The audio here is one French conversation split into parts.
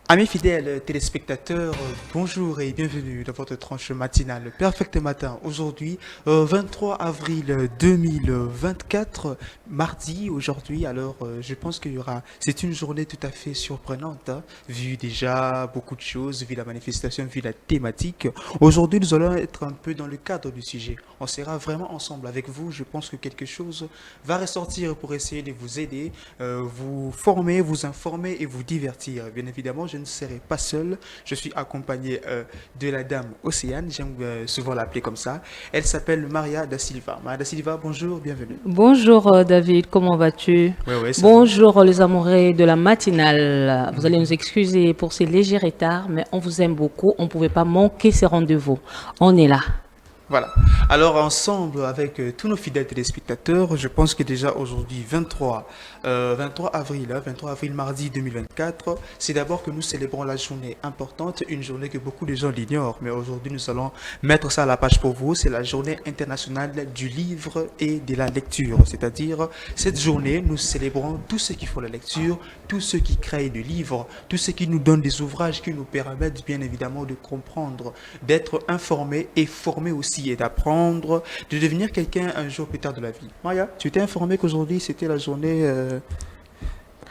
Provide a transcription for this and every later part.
Amis fidèles téléspectateurs, bonjour et bienvenue dans votre tranche matinale Perfect Matin. Aujourd'hui, 23 avril 2024, mardi aujourd'hui. Alors, je pense c'est une journée tout à fait surprenante, hein, vu déjà beaucoup de choses, vu la manifestation, vu la thématique. Aujourd'hui, nous allons être un peu dans le cadre du sujet. On sera vraiment ensemble avec vous. Je pense que quelque chose va ressortir pour essayer de vous aider, vous former, vous informer et vous divertir. Bien évidemment, je ne serai pas seul. Je suis accompagné de la dame Océane, j'aime souvent l'appeler comme ça. Elle s'appelle Maria da Silva. Maria da Silva, bonjour, bienvenue. Bonjour David, comment vas-tu? Oui, oui, ça va. Bonjour les amoureux de la matinale. Vous allez nous excuser pour ces légers retards, mais on vous aime beaucoup. On ne pouvait pas manquer ces rendez-vous. On est là. Voilà. Alors ensemble avec tous nos fidèles téléspectateurs, je pense que déjà aujourd'hui 23 avril, 23 avril mardi 2024, c'est d'abord que nous célébrons la journée importante, une journée que beaucoup de gens l'ignorent, mais aujourd'hui nous allons mettre ça à la page pour vous, c'est la journée internationale du livre et de la lecture, c'est-à-dire cette journée nous célébrons tous ceux qui font la lecture, tous ceux qui créent des livres, tous ceux qui nous donnent des ouvrages qui nous permettent bien évidemment de comprendre, d'être informés et formés aussi et d'apprendre, de devenir quelqu'un un jour plus tard de la vie. Maya, tu t'es informé qu'aujourd'hui c'était la journée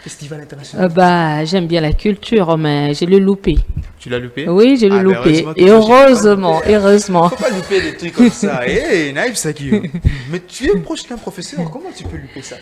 Festival international. J'aime bien la culture, mais j'ai le loupé. Tu l'as loupé? Oui, j'ai le loupé. Heureusement que Et toi, heureusement, heureusement. faut pas louper des trucs comme ça. Hé, Naïf Sakio. Mais tu es proche qu'un professeur, comment tu peux louper ça?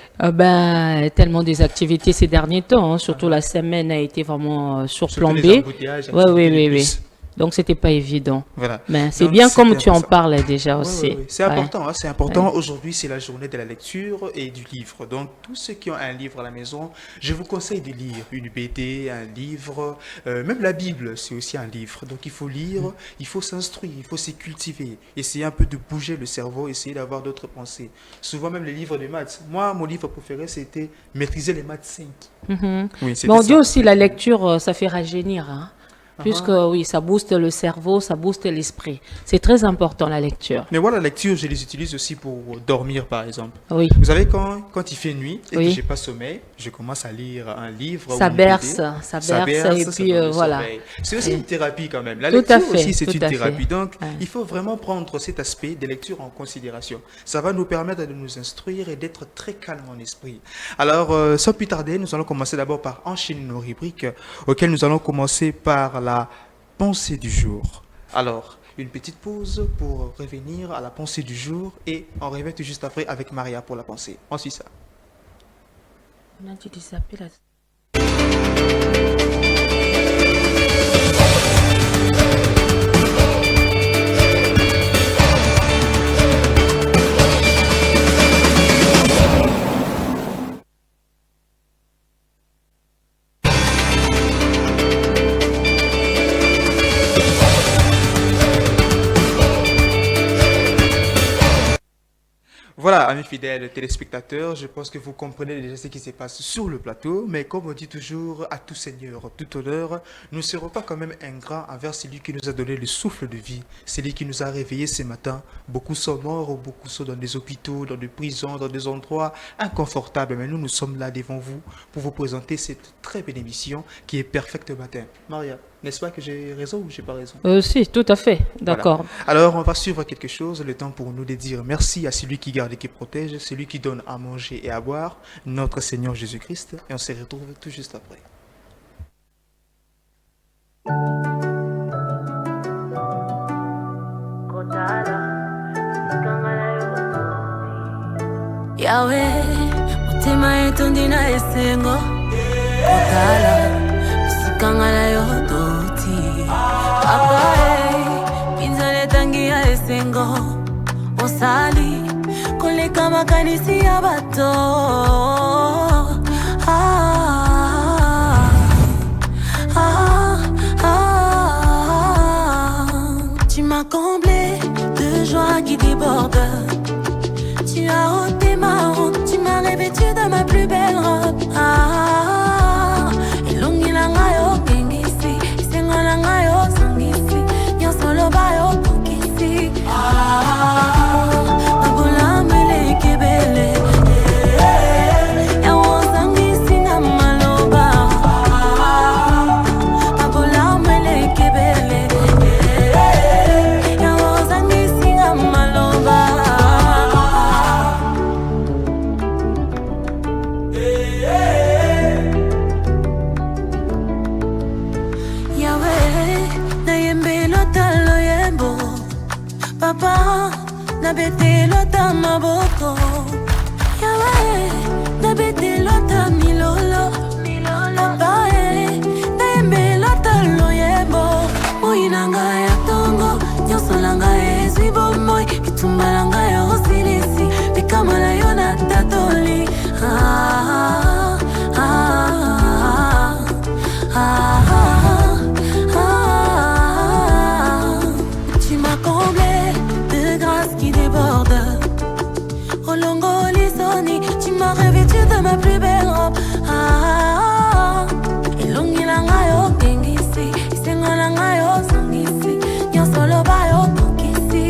Tellement des activités ces derniers temps, hein, surtout la semaine a été vraiment Surtout les surplombée. embouteillages, Oui, activités oui, de oui, oui. bus. Donc, c'était pas évident. Voilà. Mais c'est Donc, bien comme c'était tu en important. parles déjà Oui, aussi. oui, oui. C'est Ouais. important, hein, c'est important. Aujourd'hui, c'est la journée de la lecture et du livre. Donc, tous ceux qui ont un livre à la maison, je vous conseille de lire une BD, un livre, même la Bible, c'est aussi un livre. Donc, il faut lire, il faut s'instruire, il faut se cultiver, essayer un peu de bouger le cerveau, essayer d'avoir d'autres pensées. Souvent, même les livres de maths. Moi, mon livre préféré, c'était Maîtriser les maths 5. Mhm. Oui, Mais c'était on dit ça. aussi la lecture, ça fait rajeunir, hein. Puisque Ah. oui, ça booste le cerveau, ça booste l'esprit. C'est très important la lecture. Mais voilà, la lecture, je les utilise aussi pour dormir, par exemple. Oui, Vous savez, quand il fait nuit et que oui. j'ai pas sommeil, je commence à lire un livre ou Ça une berce, BD. ça Ça berce berce, et ça puis donne le voilà. sommeil. C'est aussi Et- une thérapie quand même. La Tout à lecture fait, aussi, c'est tout une à fait. thérapie. Donc, Ouais. il faut vraiment prendre cet aspect des lectures en considération. Ça va nous permettre de nous instruire et d'être très calme en esprit. Alors, sans plus tarder, nous allons commencer d'abord par enchaîner nos rubriques, auxquelles nous allons commencer par la pensée du jour. Alors, une petite pause pour revenir à la pensée du jour et on revient tout juste après avec Maria pour la pensée. On suit ça. On a dit de s'appeler là. Voilà, amis fidèles téléspectateurs, je pense que vous comprenez déjà ce qui se passe sur le plateau, mais comme on dit toujours, à tout seigneur, tout honneur, nous ne serons pas quand même ingrats envers celui qui nous a donné le souffle de vie, celui qui nous a réveillés ce matin. Beaucoup sont morts, beaucoup sont dans des hôpitaux, dans des prisons, dans des endroits inconfortables, mais nous sommes là devant vous pour vous présenter cette très belle émission qui est Perfect Matin. Maria, n'est-ce pas que j'ai raison ou j'ai pas raison? Si, tout à fait. Voilà. D'accord. Alors, on va suivre quelque chose, le temps pour nous de dire merci à celui qui garde et qui protège, celui qui donne à manger et à boire, notre Seigneur Jésus-Christ, et on se retrouve tout juste après. Yahweh, mutima yetu ndina esengo Kotala, usikangala yodoti Apae, pinzale tangia esengo Osali, koleka makanisi ya bato ah, ah, ah. Tu m'as comblé de joie qui déborde. Tu as ôté ma honte, tu m'as revêtu de ma plus belle robe. Ah, elongi na ngai okengisi, isengo na ngai osungisi, nyonso loba yokokisi. Ah, mabola mele kebele, papa na bete lota maboko yawe na bete lota milolo papa na yembe lota loyebo moinanga ya tongo nyoso langa ezwi bomoi bitumba langa ya osilisi bikama na yo na tatoli Tu m'as comblé de grâce qui déborde. Olongo Lisoni, tu m'as revêtu de ma plus belle robe. Elongi langa yo kengisi, isenga langa yo sangisi, nyosolo ba yo tokisi.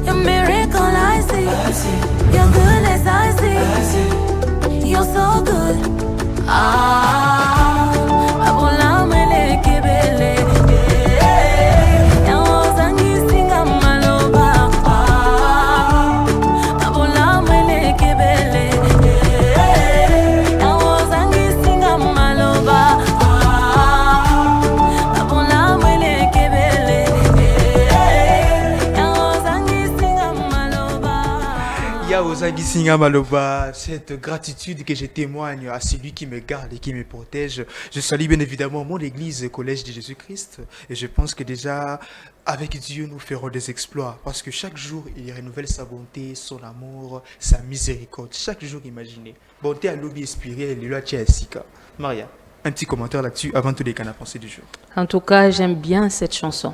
Your miracle I see, your goodness I see, you're so good. Abola mele kebele. Ozangi Singa Maloba, cette gratitude que je témoigne à celui qui me garde et qui me protège. Je salue bien évidemment mon église, Collège de Jésus-Christ, et je pense que déjà avec Dieu nous ferons des exploits parce que chaque jour il renouvelle sa bonté, son amour, sa miséricorde. Chaque jour, imaginez. Bonté à l'obi inspiré, Lila Sika. Maria, un petit commentaire là-dessus avant tous les canaux pensées du jour. En tout cas, j'aime bien cette chanson.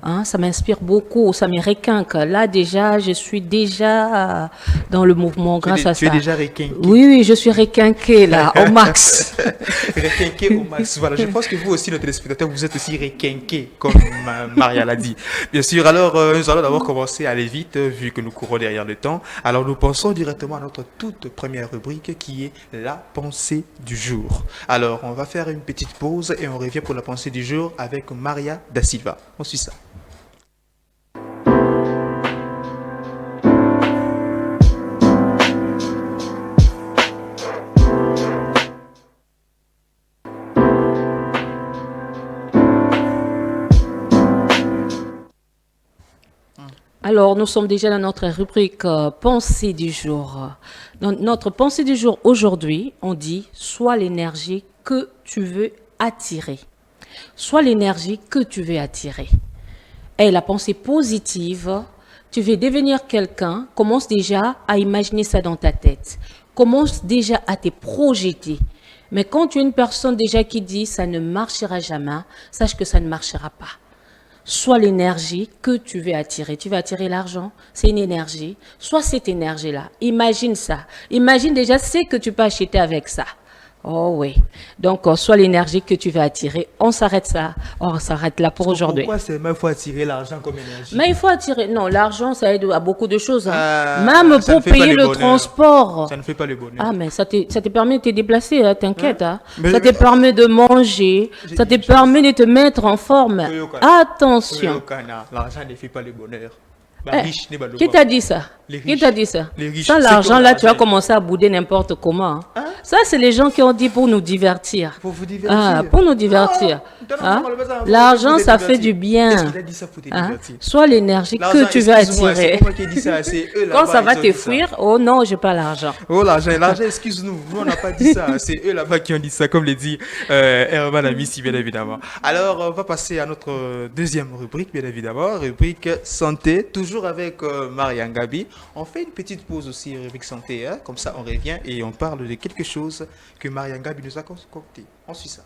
Hein, ça m'inspire beaucoup, ça me requinque. Là déjà, je suis déjà dans le mouvement grâce à ça. Tu es déjà requinqué. Oui, je suis requinqué là, au max. Requinqué au max. Voilà, je pense que vous aussi, nos téléspectateurs, vous êtes aussi requinqué, comme Maria l'a dit. Bien sûr, alors nous allons d'abord commencer à aller vite, vu que nous courons derrière le temps. Alors nous pensons directement à notre toute première rubrique qui est la pensée du jour. Alors, on va faire une petite pause et on revient pour la pensée du jour avec Maria da Silva. On suit ça. Alors, nous sommes déjà dans notre rubrique pensée du jour. Dans notre pensée du jour aujourd'hui, on dit « Sois l'énergie que tu veux attirer ». Sois l'énergie que tu veux attirer. Et la pensée positive, tu veux devenir quelqu'un, commence déjà à imaginer ça dans ta tête. Commence déjà à te projeter. Mais quand tu es une personne déjà qui dit « ça ne marchera jamais », sache que ça ne marchera pas. Sois l'énergie que tu veux attirer. Tu veux attirer l'argent, c'est une énergie. Sois cette énergie-là. Imagine ça. Imagine déjà ce que tu peux acheter avec ça. Oh oui. Donc, sois l'énergie que tu veux attirer. On s'arrête là pour aujourd'hui. Pourquoi c'est même il faut attirer l'argent comme énergie? Mais il faut attirer... Non, l'argent, ça aide à beaucoup de choses. Hein. Même pour payer le transport. Ça ne fait pas le bonheur. Ah, mais ça te permet de te déplacer, hein, t'inquiète. Hein. Ça te permet de manger. Ça te permet de te mettre en forme. Attention. L'argent ne fait pas le bonheur. Qui t'a dit ça? Qui t'a dit ça? Sans l'argent, là, tu vas commencer à bouder n'importe comment. Hein? Ça, c'est les gens qui ont dit pour nous divertir. Pour vous divertir. Ah, pour nous divertir. Hein? L'argent, ça fait du bien. Est-ce qu'il a dit ça pour te divertir? Sois l'énergie que tu veux attirer. Eux, quand ça va te fuir, oh non, j'ai pas l'argent. Oh, l'argent, excuse-nous. Nous, on n'a pas dit ça. C'est eux là-bas qui ont dit ça, comme le dit Herman Amissi, bien évidemment. Alors, on va passer à notre deuxième rubrique, bien évidemment. Rubrique santé, toujours avec Maria Ngabi. On fait une petite pause aussi, rubrique santé. Hein? Comme ça, on revient et on parle de quelque chose que Maria Ngabi nous a concocté. On suit ça.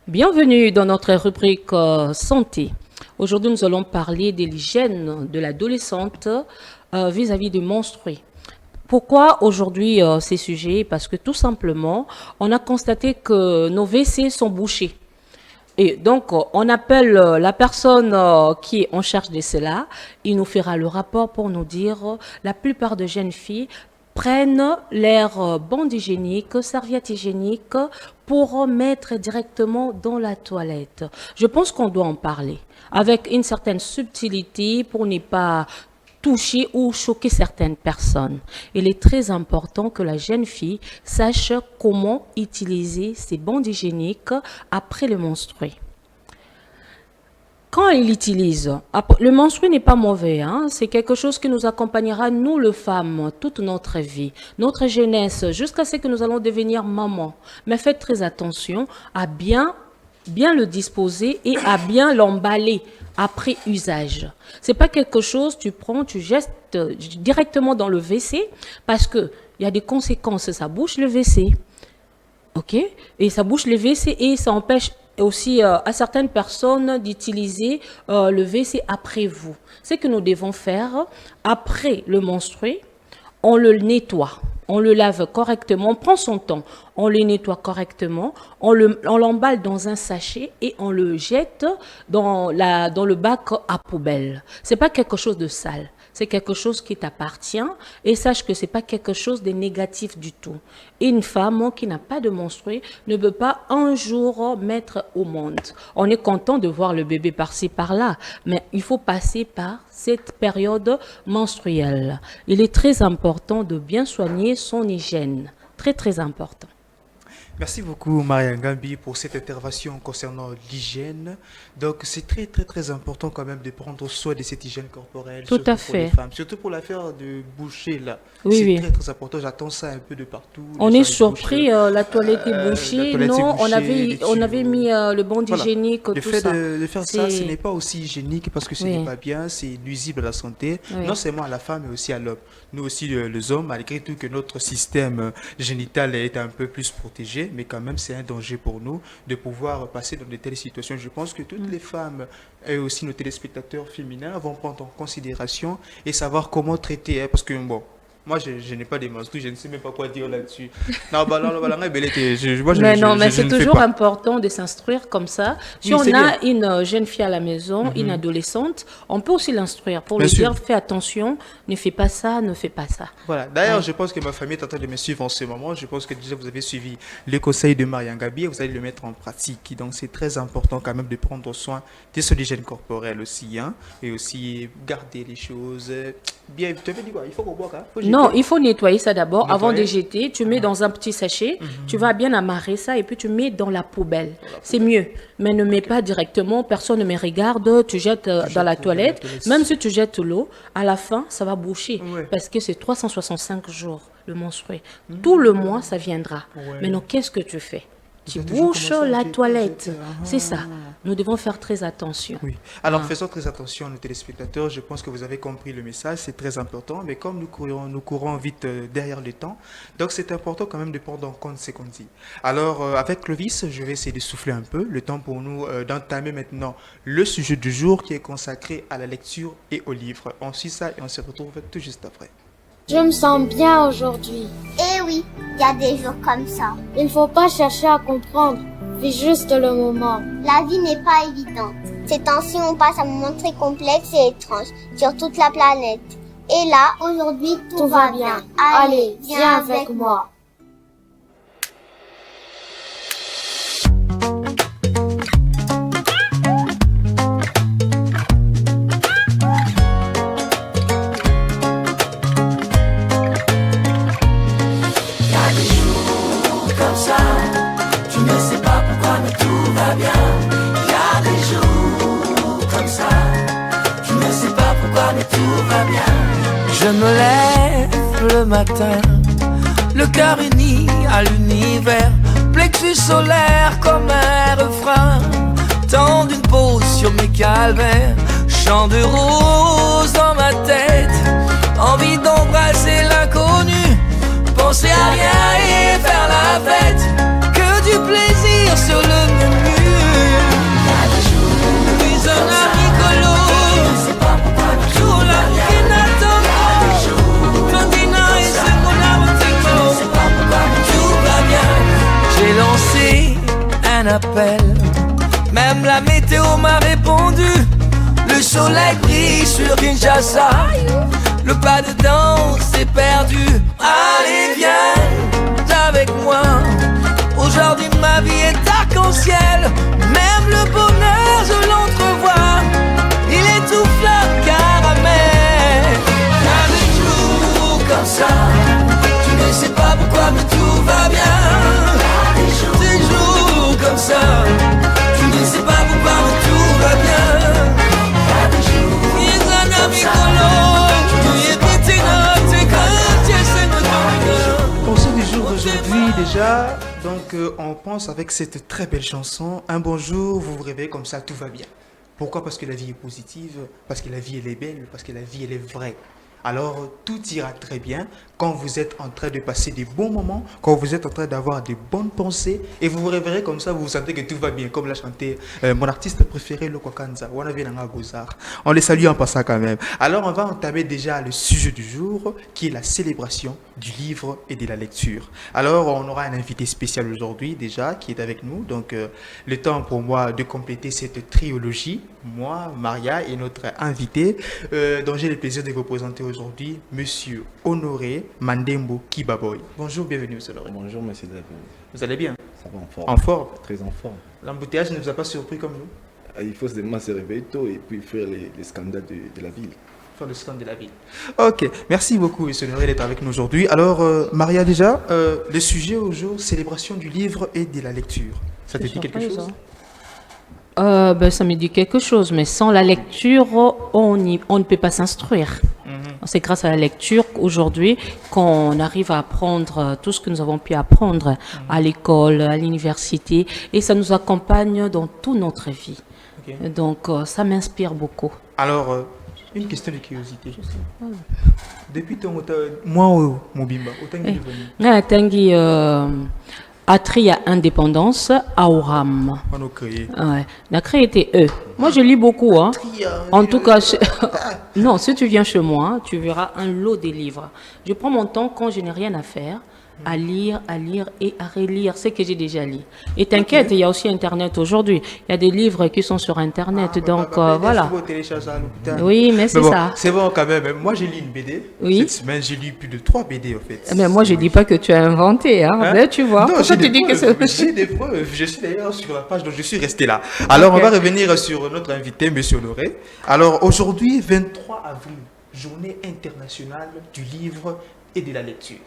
Bienvenue dans notre rubrique santé. Aujourd'hui, nous allons parler de l'hygiène de l'adolescente vis-à-vis du menstrues. Pourquoi aujourd'hui ces sujets? Parce que tout simplement, on a constaté que nos WC sont bouchés. Et donc, on appelle la personne qui est en charge de cela. Il nous fera le rapport pour nous dire la plupart de jeunes filles prennent leur bande hygiénique, serviette hygiénique pour mettre directement dans la toilette. Je pense qu'on doit en parler. avec une certaine subtilité pour ne pas toucher ou choquer certaines personnes. Il est très important que la jeune fille sache comment utiliser ses bandes hygiéniques après le menstrué. Quand il l'utilise, le menstrué n'est pas mauvais, hein? C'est quelque chose qui nous accompagnera, nous les femmes, toute notre vie, notre jeunesse, jusqu'à ce que nous allons devenir maman. Mais faites très attention à bien le disposer et à bien l'emballer après usage. C'est pas quelque chose, tu prends, tu jettes directement dans le WC parce que il y a des conséquences, ça bouche le WC. OK? Et ça bouche le WC et ça empêche aussi à certaines personnes d'utiliser le WC après vous. Ce que nous devons faire après le menstrué, on le nettoie. On le lave correctement, on prend son temps, on le nettoie correctement, on l'emballe dans un sachet et on le jette dans le bac à poubelle. C'est pas quelque chose de sale, c'est quelque chose qui t'appartient et sache que c'est pas quelque chose de négatif du tout. Une femme qui n'a pas de menstrué ne peut pas un jour mettre au monde. On est content de voir le bébé par-ci par-là, mais il faut passer par cette période menstruelle. Il est très important de bien soigner son hygiène. Très, très important. Merci beaucoup, Maria Ngambi, pour cette intervention concernant l'hygiène. Donc, c'est très, très, très important quand même de prendre soin de cette hygiène corporelle. Tout à fait. Pour les femmes, surtout pour l'affaire de boucher, là. Oui, c'est oui. très, très important. J'attends ça un peu de partout. On Les est gens, ils surpris, bouchent, la toilette est la bouchée. toilette est Non, on bouchée, avait les mis le bande Voilà. hygiénique, Le tout fait ça. de faire ça, ce C'est- n'est pas aussi hygiénique parce que ce Oui. n'est pas bien, c'est nuisible à la santé, Oui. non seulement à la femme, mais aussi à l'homme. Nous aussi, les hommes, malgré tout que notre système génital est un peu plus protégé, mais quand même, c'est un danger pour nous de pouvoir passer dans de telles situations. Je pense que toutes les femmes et aussi nos téléspectateurs féminins vont prendre en considération et savoir comment traiter, hein, parce que bon. Moi, je n'ai pas des menstrues, je ne sais même pas quoi dire là-dessus. Non, bah, non, bah, non, moi, Mais non, mais je c'est ne fais toujours pas. important de s'instruire comme ça. Si Oui, on c'est a bien. une jeune fille à la maison, une adolescente, on peut aussi l'instruire pour Bien lui sûr. dire fais attention, ne fais pas ça, ne fais pas ça. Voilà. D'ailleurs, Ouais. je pense que ma famille est en train de me suivre en ce moment. Je pense que déjà vous avez suivi les conseils de Maria Ngabi et vous allez le mettre en pratique. Donc, c'est très important quand même de prendre soin de son hygiène corporelle aussi, hein, et aussi garder les choses bien. Tu avais dit quoi? Il faut qu'on boive, hein? Faut Non, jeter. il faut nettoyer ça d'abord. Avant de Nettoyer. jeter, tu mets dans un petit sachet, tu vas bien amarrer ça et puis tu mets dans la poubelle. C'est mieux. Mais ne mets pas directement, personne ne me regarde, tu jettes dans jettes la dans la toilette. toilette. Même si tu jettes l'eau, à la fin, ça va boucher. Ouais. Parce que c'est 365 jours le menstrué. Tout le mois, ça viendra. Ouais. Maintenant, qu'est-ce que tu fais? Tu dois toujours bouches commencer à la jeter, toilette. jeter. C'est ça. Nous devons faire très attention. Oui. Alors, Ah. faisons très attention, nos téléspectateurs. Je pense que vous avez compris le message, c'est très important. Mais comme nous courons vite derrière le temps, donc c'est important quand même de prendre en compte ce qu'on dit. Alors, avec Clovis, je vais essayer de souffler un peu. Le temps pour nous d'entamer maintenant le sujet du jour qui est consacré à la lecture et aux livres. On suit ça et on se retrouve tout juste après. Je me sens bien aujourd'hui. Eh oui, il y a des jours comme ça. Il ne faut pas chercher à comprendre. Vis juste le moment. La vie n'est pas évidente. Ces temps-ci, on passe un moment très complexe et étrange sur toute la planète. Et là, aujourd'hui, tout va bien. Allez, viens avec moi. Je me lève le matin, le cœur uni à l'univers, plexus solaire comme un refrain, temps d'une pause sur mes calvaires, chant de rose dans ma tête, envie d'embrasser l'inconnu, penser à rien et faire la fête, que du plaisir sur le menu. Puis un ami sur la qui n'attend pas. Mandina et tout va bien. J'ai lancé un appel, même la météo m'a répondu. Le soleil brille sur Kinshasa, le pas de danse est perdu. Allez viens avec moi, aujourd'hui ma vie est arc-en-ciel, même le bonheur je l'entrevois. aujourd'hui déjà, donc on pense avec cette très belle chanson, un bon jour, vous vous réveillez comme ça, tout va bien. Pourquoi? Parce que la vie est positive, parce que la vie elle est belle, parce que la vie elle est vraie. Alors tout ira très bien quand vous êtes en train de passer des bons moments, quand vous êtes en train d'avoir des bonnes pensées et vous vous réveillerez comme ça, vous vous sentez que tout va bien, comme l'a chanté mon artiste préféré, Loko Kanza. On les salue en passant quand même. Alors on va entamer déjà le sujet du jour qui est la célébration du livre et de la lecture. Alors on aura un invité spécial aujourd'hui déjà qui est avec nous. Donc le temps pour moi de compléter cette trilogie, moi, Maria et notre invité dont j'ai le plaisir de vous présenter aujourd'hui, Monsieur Honoré Mandembo Kibaboy. Bonjour, bienvenue Monsieur Honoré. Bonjour Monsieur David. Vous allez bien? Ça va en forme. En forme? Très en forme. L'embouteillage ne vous a pas surpris comme nous? Il faut seulement se réveiller tôt et puis faire les scandales de la ville. Faire le scandale de la ville. Ok, merci beaucoup Monsieur Honoré d'être avec nous aujourd'hui. Alors Maria déjà, le sujet au jour, célébration du livre et de la lecture. Ça te dit quelque chose? Ça me dit quelque chose, mais sans la lecture, on ne peut pas s'instruire. C'est grâce à la lecture aujourd'hui qu'on arrive à apprendre tout ce que nous avons pu apprendre à l'école, à l'université, et ça nous accompagne dans toute notre vie. Okay. Donc ça m'inspire beaucoup. Alors, une question de curiosité. Depuis ton moi, Mobimba, au Tanguy Atri à indépendance, Aouram. On a créé. Ouais. La créé était eux. Moi, je lis beaucoup. Hein. En tout cas, non, si tu viens chez moi, tu verras un lot de livres. Je prends mon temps quand je n'ai rien à faire, à lire et à relire ce que j'ai déjà lu. Et t'inquiète, il y a aussi Internet aujourd'hui. Il y a des livres qui sont sur Internet, donc voilà. Oui, mais c'est bon, ça. C'est bon quand même. Moi, j'ai lu une BD. Oui. Cette semaine, j'ai lu plus de 3 BD en fait. Mais moi, je dis pas que tu as inventé. Hein. Là, tu vois. Non, j'ai des preuves. Je suis d'ailleurs sur la page, donc je suis resté là. Alors, on va revenir sur notre invité, Monsieur Honoré. Alors, aujourd'hui, 23 avril, journée internationale du livre et de la lecture.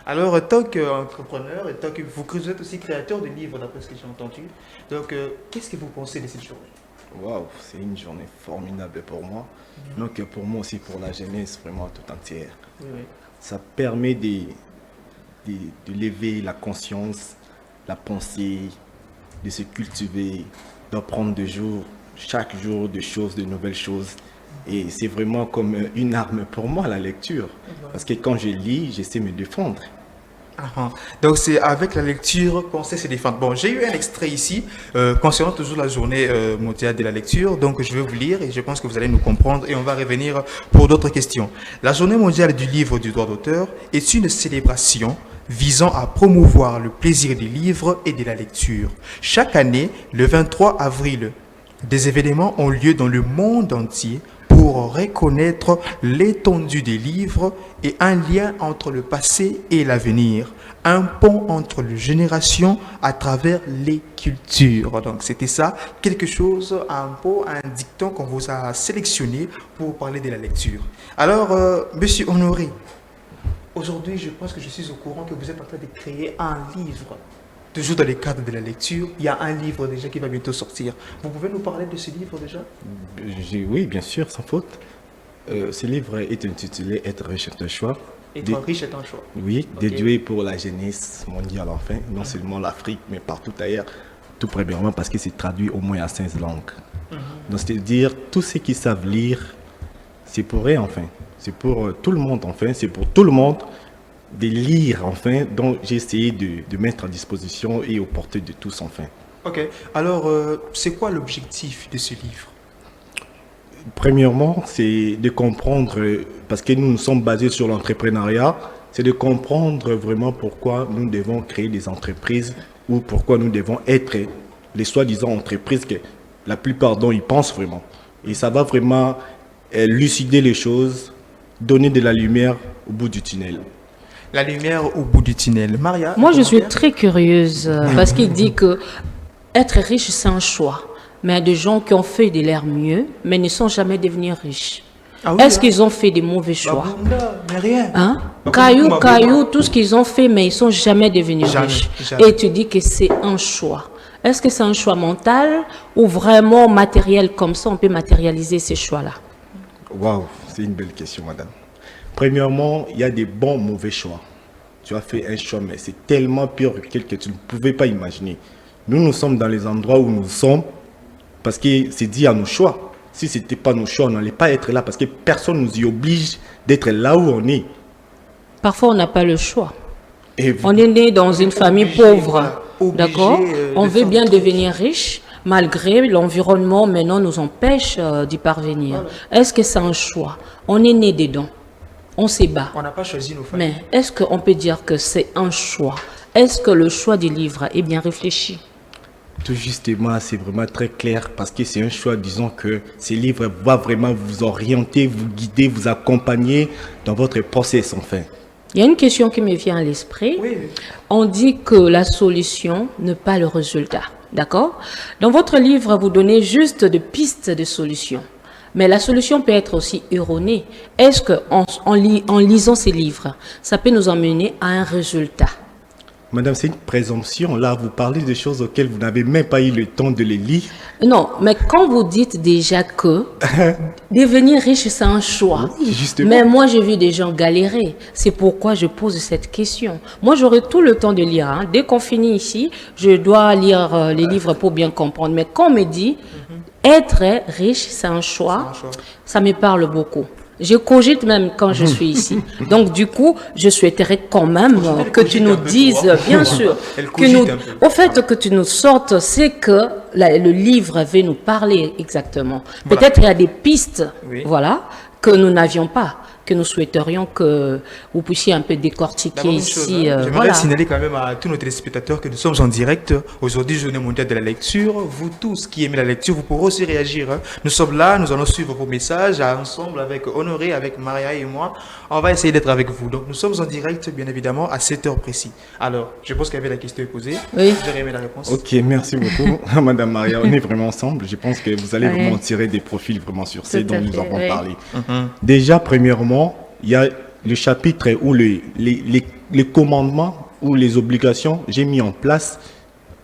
Alors, tant qu'entrepreneur et tant que vous êtes aussi créateur de livres, d'après ce que j'ai entendu, donc qu'est-ce que vous pensez de cette journée? Waouh, c'est une journée formidable pour moi. Donc, pour moi aussi, pour la jeunesse, vraiment tout entière. Oui. Ça permet de lever la conscience, la pensée, de se cultiver, d'apprendre chaque jour de choses, de nouvelles choses. Et c'est vraiment comme une arme pour moi, la lecture. Parce que quand je lis, je sais me défendre. Donc c'est avec la lecture qu'on sait se défendre. Bon, j'ai eu un extrait ici concernant toujours la journée mondiale de la lecture. Donc je vais vous lire et je pense que vous allez nous comprendre et on va revenir pour d'autres questions. La journée mondiale du livre du droit d'auteur est une célébration visant à promouvoir le plaisir du livre et de la lecture. Chaque année, le 23 avril, des événements ont lieu dans le monde entier pour reconnaître l'étendue des livres et un lien entre le passé et l'avenir, un pont entre les générations à travers les cultures. Donc c'était ça, quelque chose, un dicton qu'on vous a sélectionné pour parler de la lecture. Alors, Monsieur Honoré, aujourd'hui je pense que je suis au courant que vous êtes en train de créer un livre. Toujours dans le cadre de la lecture, il y a un livre déjà qui va bientôt sortir. Vous pouvez nous parler de ce livre déjà? Oui, bien sûr, sans faute. Ce livre est intitulé « Être riche est un choix ». Être riche est un choix. Oui, okay. Dédié pour la jeunesse mondiale enfin, non seulement l'Afrique, mais partout ailleurs, tout premièrement parce que c'est traduit au moins à 16 langues. Donc c'est-à-dire, tous ceux qui savent lire, c'est pour eux enfin. C'est pour tout le monde enfin, c'est pour tout le monde. De lire enfin, donc j'ai essayé de mettre à disposition et aux portées de tous enfin. Ok, alors c'est quoi l'objectif de ce livre? Premièrement, c'est de comprendre, parce que nous sommes basés sur l'entrepreneuriat, c'est de comprendre vraiment pourquoi nous devons créer des entreprises ou pourquoi nous devons être les soi-disant entreprises que la plupart d'entre eux y pensent vraiment. Et ça va vraiment lucider les choses, donner de la lumière au bout du tunnel. La lumière au bout du tunnel. Maria? Moi, je suis très curieuse parce qu'il dit que être riche, c'est un choix. Mais il y a des gens qui ont fait de l'air mieux, mais ne sont jamais devenus riches. Ah oui, est-ce qu'ils ont fait des mauvais choix? Mais rien. Hein? Caillou, tout ce qu'ils ont fait, mais ils ne sont jamais devenus riches. Jamais. Et tu dis que c'est un choix. Est-ce que c'est un choix mental ou vraiment matériel comme ça, on peut matérialiser ces choix-là? Waouh, c'est une belle question, madame. Premièrement, il y a des bons, mauvais choix. tu as fait un choix, mais c'est tellement pire que tu ne pouvais pas imaginer. Nous sommes dans les endroits où nous sommes parce que c'est dit à nos choix. Si ce n'était pas nos choix, on n'allait pas être là parce que personne ne nous y oblige d'être là où on est. Parfois, on n'a pas le choix. Et On est né dans une famille pauvre, obligé, d'accord? On de veut faire bien tout ça. devenir riche, malgré l'environnement maintenant nous empêche d'y parvenir. Est-ce que c'est un choix? On est né dedans, on s'est bat. On n'a pas choisi nos familles. Mais est-ce qu'on peut dire que c'est un choix? Est-ce que le choix du livre est bien réfléchi? tout justement, c'est vraiment très clair parce que c'est un choix, disons que ces livres vont vraiment vous orienter, vous guider, vous accompagner dans votre process, enfin. Il y a une question qui me vient à l'esprit. Oui. On dit que la solution n'est pas le résultat, d'accord? Dans votre livre, vous donnez juste des pistes de solutions. Mais la solution peut être aussi erronée. Est-ce qu'en lisant ces livres, ça peut nous emmener à un résultat? Madame, c'est une présomption. Là, vous parlez de choses auxquelles vous n'avez même pas eu le temps de les lire. Non, mais quand vous dites déjà que devenir riche, c'est un choix. Oui, justement. Mais moi, j'ai vu des gens galérer. C'est pourquoi je pose cette question. Moi, j'aurai tout le temps de lire. Hein. Dès qu'on finit ici, je dois lire les livres pour bien comprendre. Mais quand on me dit être riche, c'est un choix, ça me parle beaucoup. Je cogite même quand je suis ici. Donc, du coup, je souhaiterais quand même que tu nous dises, bien sûr, au fait que tu nous sortes, c'est que le livre veut nous parler exactement. Voilà. Peut-être il y a des pistes, Oui. voilà, que nous n'avions pas, que nous souhaiterions que vous puissiez un peu décortiquer D'abord, une chose, ici. J'aimerais Voilà. signaler quand même à tous nos téléspectateurs que nous sommes en direct. Aujourd'hui, journée mondiale de la lecture. Vous tous qui aimez la lecture, vous pourrez aussi réagir. Hein. Nous sommes là, nous allons suivre vos messages ensemble avec Honoré, avec Maria et moi. On va essayer d'être avec vous. Donc, nous sommes en direct, bien évidemment, à 7 heures précis. Alors, je pense qu'il y avait la question posée. Oui. J'aurais aimé la réponse. Ok, merci beaucoup, Madame Maria. On est vraiment ensemble. Je pense que vous allez Oui. vraiment tirer des profils vraiment sur ce Tout dont à nous fait, avons oui. parlé. Mhm. Déjà, premièrement, il y a le chapitre où les commandements ou les obligations, j'ai mis en place.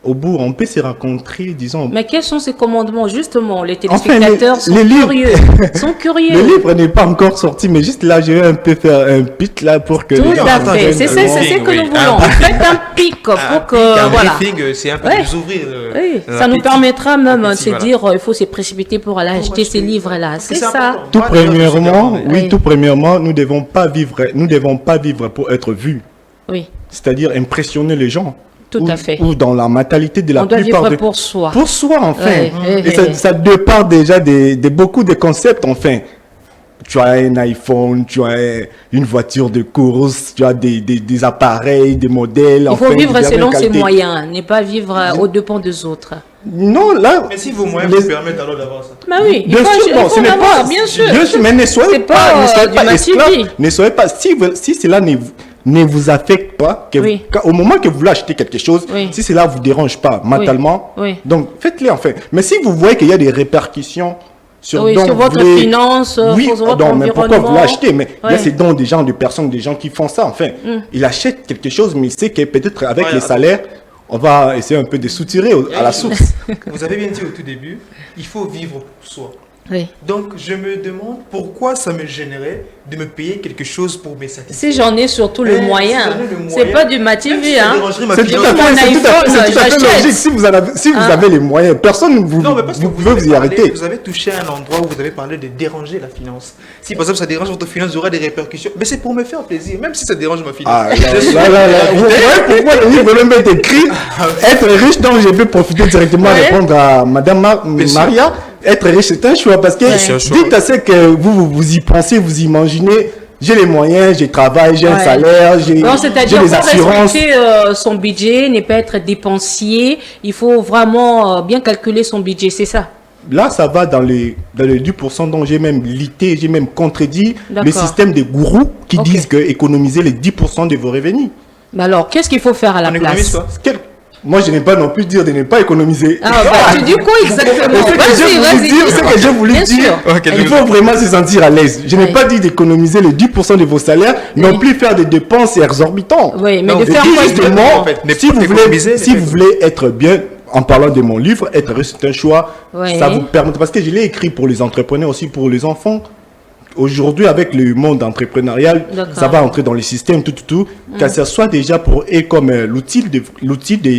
Au bout, on peut se rencontrer, disons. Mais quels sont ces commandements? Justement, les Enfin, téléspectateurs sont les livres. curieux. Sont curieux. Le livre n'est pas encore sorti, mais juste là, je vais un peu faire un pitch là pour que Tout les gens à comprennent fait. C'est vraiment. ce que Oui, nous un voulons. briefing. Faites un pic pour que, Un voilà. briefing, c'est un peu Ouais. nous ouvrir. Oui, ça l'appétit. nous permettra même de L'appétit, se voilà. dire, il faut se précipiter pour aller acheter ces livres-là. C'est ça. important. Tout Moi, déjà, je suis premièrement, d'accord. oui, Oui. tout premièrement, nous devons pas vivre pour être vus. Oui, C'est-à-dire impressionner les gens. tout Ou- à fait. Ou dans la mentalité de la On doit plupart vivre de... pour soi. Pour soi, enfin. Ouais, Et ça, ouais. ça dépend déjà de beaucoup de concepts, enfin. Tu as un iPhone, tu as une voiture de course, tu as des appareils, des modèles. Il enfin, faut vivre de la selon même ses qualité. moyens, ne pas vivre aux dépens des autres. Non, là... Mais si vos moyens les- vous permettent alors d'avoir ça. Mais oui, il Bien faut, sûr, il bon, faut ce n'est en avoir, pas... bien sûr. mais ne soyez C'est pas, pas, ne soyez du pas Mativi. esclaves. Ne soyez pas... Si cela ne vous affecte pas, Oui. au moment que vous voulez acheter quelque chose, Oui. si cela ne vous dérange pas mentalement, Oui. donc faites-le enfin. Mais si vous voyez qu'il y a des répercussions sur, Oui, dont sur vous votre voulez- finance, oui, sur votre non, mais pourquoi vous environnement. l'achetez? Mais il y a Ouais. ces dons des gens, des personnes, des gens qui font ça. Enfin, il achète quelque chose, mais il sait que peut-être avec Ouais, les salaires, on va essayer un peu de soutirer à la source. Vous avez bien dit au tout début, il faut vivre pour soi. Oui. Donc, je me demande pourquoi ça me gênerait de me payer quelque chose pour mes satisfaire. Si j'en ai surtout le Eh, moyen, si j'en ai le c'est moyen, pas du même Mativi, si ça hein. dérangerait ma C'est tout finance. à Mon fait, c'est tout à fait, iPhone, c'est tout à fait j'achète. logique. Si vous Hein? avez les moyens, personne ne vous, Non, mais parce que vous pouvez avez vous y parlé- arrêter. Vous avez touché à un endroit où vous avez parlé de déranger la finance. Si par exemple ça dérange votre finance, il y aura des répercussions. Mais c'est pour me faire plaisir, même si ça dérange ma finance. Ah, Je suis- là, vous voyez pourquoi le livre même est écrit être riche, donc je vais profiter directement à Ouais. répondre à Madame sûr. Maria. Être riche, c'est un choix parce que c'est un choix, dites à ce que vous y pensez, vous imaginez. J'ai les moyens, je travaille, j'ai un Ouais. salaire, j'ai Non, j'ai c'est-à-dire les pour assurances. respecter son budget, ne pas être dépensier, il faut vraiment bien calculer son budget, c'est ça. Là, ça va dans les 10% dont j'ai même lité, j'ai même contredit le D'accord. système des gourous qui Ok. disent que économiser les 10% de vos revenus. Mais alors, qu'est-ce qu'il faut faire à la On économise place? quoi Moi, je n'ai pas non plus dire de ne pas économiser. Ah, bah, tu dis quoi exactement? Mais ce que j'ai voulu Vas-y, dire, vas-y. ce que j'ai voulu Bien dire, sûr. Ok, il faut vraiment se sentir à l'aise. Je n'ai Oui. pas dit d'économiser les 10% de vos salaires, non Oui. plus faire des dépenses exorbitantes. Oui, mais Non, de je faire dis quoi juste exactement? Justement, en fait, ne si pas vous économiser, voulez, si ne vous pas- voulez être bien, en parlant de mon livre, être riche, c'est un choix. Oui. Ça vous permet, parce que je l'ai écrit pour les entrepreneurs aussi, pour les enfants. aujourd'hui, avec le monde entrepreneurial, D'accord. ça va entrer dans le système, tout, que ce soit déjà pour et comme l'outil